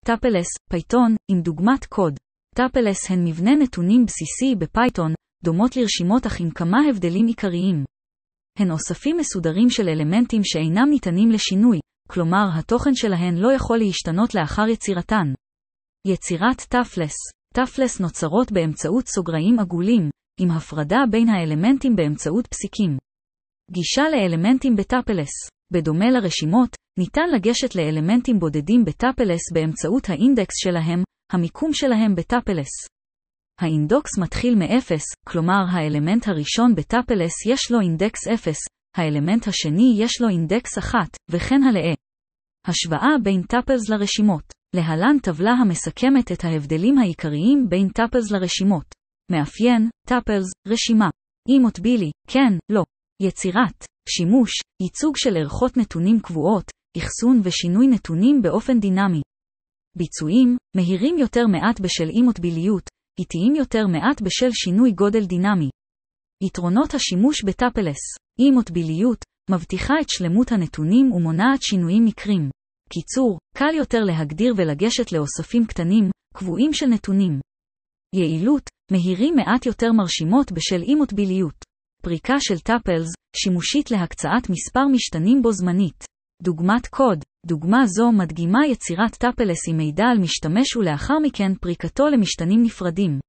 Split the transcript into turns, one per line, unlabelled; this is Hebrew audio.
טאפלס, פייתון, עם דוגמת קוד. טאפלס הן מבנה נתונים בסיסי בפייתון, דומות לרשימות אך עם כמה הבדלים עיקריים. הן אוספים מסודרים של אלמנטים שאינם ניתנים לשינוי, כלומר התוכן שלהן לא יכול להשתנות לאחר יצירתן. יצירת טאפלס. טאפלס נוצרות באמצעות סוגריים עגולים, עם הפרדה בין האלמנטים באמצעות פסיקים. גישה לאלמנטים בטאפלס. בדומה לרשימות, ניתן לגשת לאלמנטים בודדים בטאפלס באמצעות האינדקס שלהם, המיקום שלהם בטאפלס. האינדקס מתחיל מ-0, כלומר האלמנט הראשון בטאפלס יש לו אינדקס 0, האלמנט השני יש לו אינדקס 1, וכן הלאה. השוואה בין טאפלס לרשימות. להלן טבלה המסכמת את ההבדלים העיקריים בין טאפלס לרשימות. מאפיין, טאפלס, רשימה. אימוטבילי, כן, לא. יצירת, שימוש, ייצוג של ערכות נתונים קבועות, אחסון ושינוי נתונים באופן דינמי. ביצועים, מהירים יותר מעט בשל אימוטביליות, איטיים יותר מעט בשל שינוי גודל דינמי. יתרונות השימוש בטאפלס. אימוטביליות, מבטיחה את שלמות הנתונים ומונעת שינויים מקרים. קיצור, קל יותר להגדיר ולגשת לאוספים קטנים, קבועים של נתונים. יעילות, מהירים מעט יותר מרשימות בשל אימוטביליות. פריקה של טאפלס, שימושית להקצאת מספר משתנים בו זמנית. דוגמת קוד. דוגמה זו מדגימה יצירת טאפלס עם מידע על משתמש ולאחר מכן פריקתו למשתנים נפרדים.